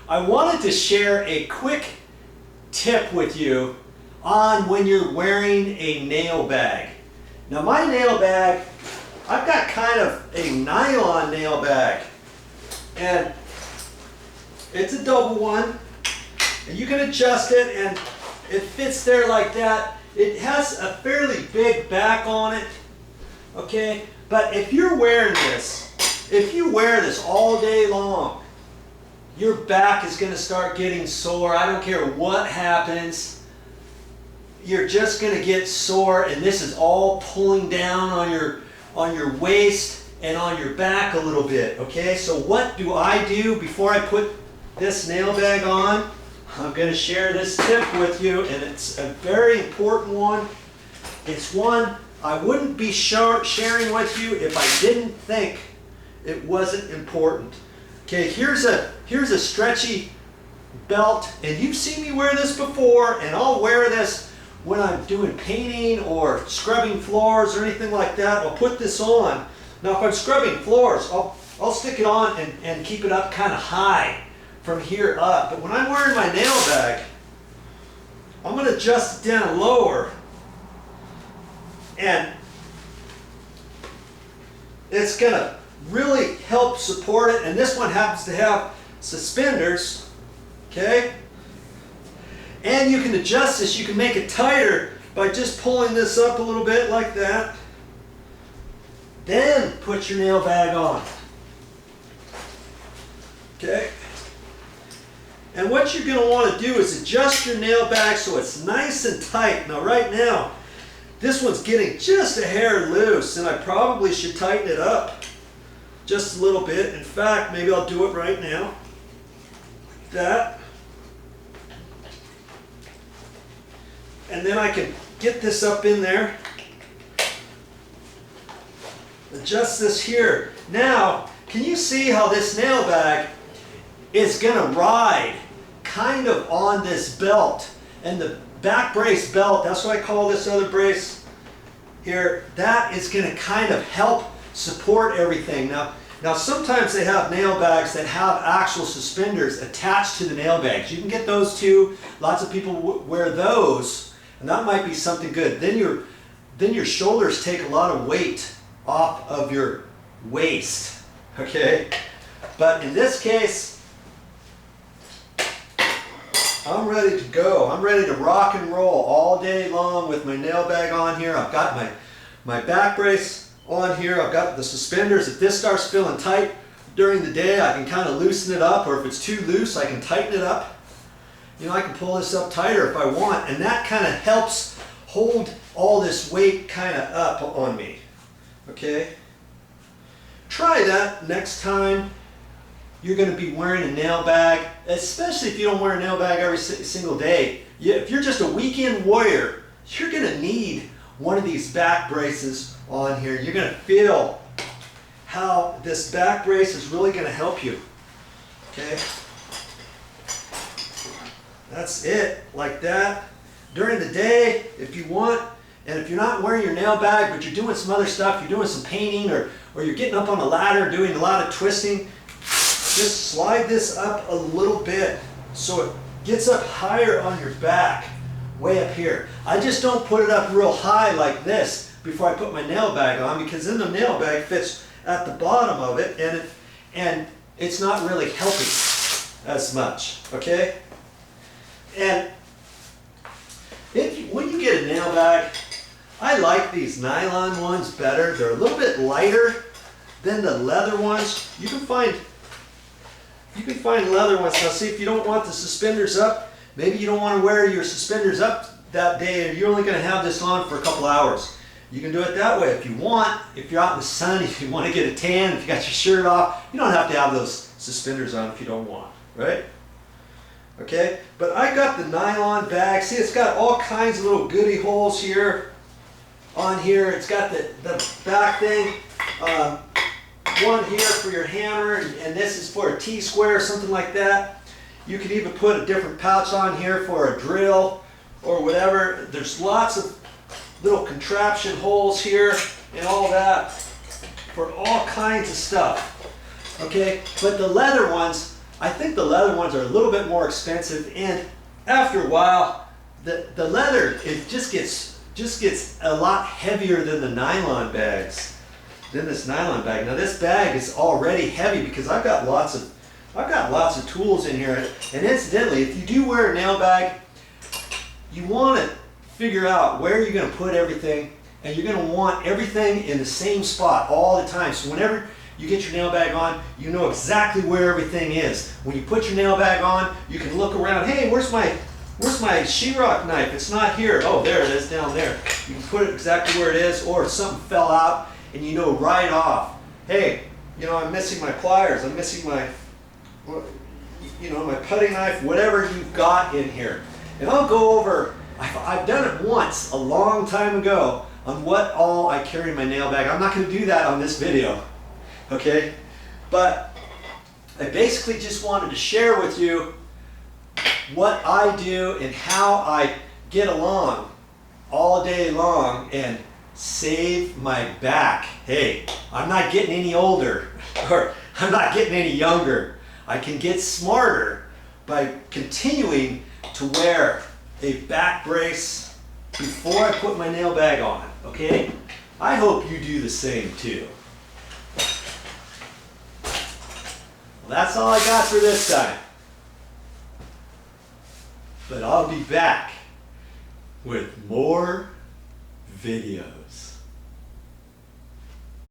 I wanted to share a quick tip with you on when you're wearing a nail bag. Now my nail bag, I've got kind of a nylon nail bag, and it's a double one, and you can adjust it and it fits there like that. It has a fairly big back on it, okay? But if you're wearing this, if you wear this all day long, your back is going to start getting sore. I don't care what happens. You're just going to get sore, and this is all pulling down on your waist and on your back a little bit, okay? So what do I do before I put this nail bag on? I'm going to share this tip with you, and it's a very important one. It's one I wouldn't be sharing with you if I didn't think it wasn't important. Okay, here's a stretchy belt, and you've seen me wear this before, and I'll wear this when I'm doing painting or scrubbing floors or anything like that. I'll put this on. Now if I'm scrubbing floors, I'll stick it on and keep it up kind of high from here up. But when I'm wearing my nail bag, I'm going to adjust it down lower, and it's going to really help support it. And this one happens to have suspenders, okay? And you can adjust this, you can make it tighter by just pulling this up a little bit like that. Then put your nail bag on, okay? And what you're going to want to do is adjust your nail bag so it's nice and tight. Now right now, this one's getting just a hair loose, and I probably should tighten it up just a little bit. In fact, maybe I'll do it right now, like that. And then I can get this up in there, adjust this here. Now, can you see how this nail bag is going to ride kind of on this belt? And the back brace belt, that's what I call this other brace here, that is going to kind of help support everything. Now sometimes they have nail bags that have actual suspenders attached to the nail bags. You can get those too. Lots of people wear those, and that might be something good. Then your shoulders take a lot of weight off of your waist, okay? But in this case, I'm ready to go. I'm ready to rock and roll all day long with my nail bag on here. I've got my back brace on here. I've got the suspenders. If this starts feeling tight during the day, I can kind of loosen it up, or if it's too loose, I can tighten it up. You know, I can pull this up tighter if I want, and that kind of helps hold all this weight kind of up on me, okay? Try that next time you're going to be wearing a nail bag, especially if you don't wear a nail bag every single day. If you're just a weekend warrior, you're going to need one of these back braces on here. You're going to feel how this back brace is really going to help you, okay? That's it, like that. During the day, if you want, and if you're not wearing your nail bag, but you're doing some other stuff, you're doing some painting, or you're getting up on a ladder doing a lot of twisting, just slide this up a little bit so it gets up higher on your back, way up here. I just don't put it up real high like this before I put my nail bag on, because then the nail bag fits at the bottom of it, and it's not really helping as much, okay? And when you get a nail bag, I like these nylon ones better. They're a little bit lighter than the leather ones. You can find leather ones. Now see, if you don't want the suspenders up, maybe you don't want to wear your suspenders up that day, and you're only going to have this on for a couple hours. You can do it that way if you want. If you're out in the sun, if you want to get a tan, if you got your shirt off, you don't have to have those suspenders on if you don't want, right? Okay, but I got the nylon bag. See, it's got all kinds of little goodie holes here on here. It's got the back thing, one here for your hammer, and this is for a T-square or something like that. You can even put a different pouch on here for a drill or whatever. There's lots of little contraption holes here and all that for all kinds of stuff. Okay, but the leather ones, I think the leather ones are a little bit more expensive, and after a while, the leather, it just gets a lot heavier than the nylon bags, than this nylon bag. Now this bag is already heavy because I've got lots of tools in here. And incidentally, if you do wear a nail bag, you want to figure out where you're going to put everything, and you're going to want everything in the same spot all the time. So whenever you get your nail bag on, you know exactly where everything is. When you put your nail bag on, you can look around. Hey, where's my sheetrock knife? It's not here. Oh, there it is down there. You can put it exactly where it is, or if something fell out and you know right off. Hey, you know, I'm missing my pliers. I'm missing my, you know, my putty knife, whatever you've got in here. And I'll go over, I've done it once a long time ago on what all I carry in my nail bag. I'm not going to do that on this video. Okay, but I basically just wanted to share with you what I do and how I get along all day long and save my back. Hey, I'm not getting any older, or I'm not getting any younger. I can get smarter by continuing to wear a back brace before I put my nail bag on, okay? I hope you do the same too. Well, that's all I got for this time. But I'll be back with more videos.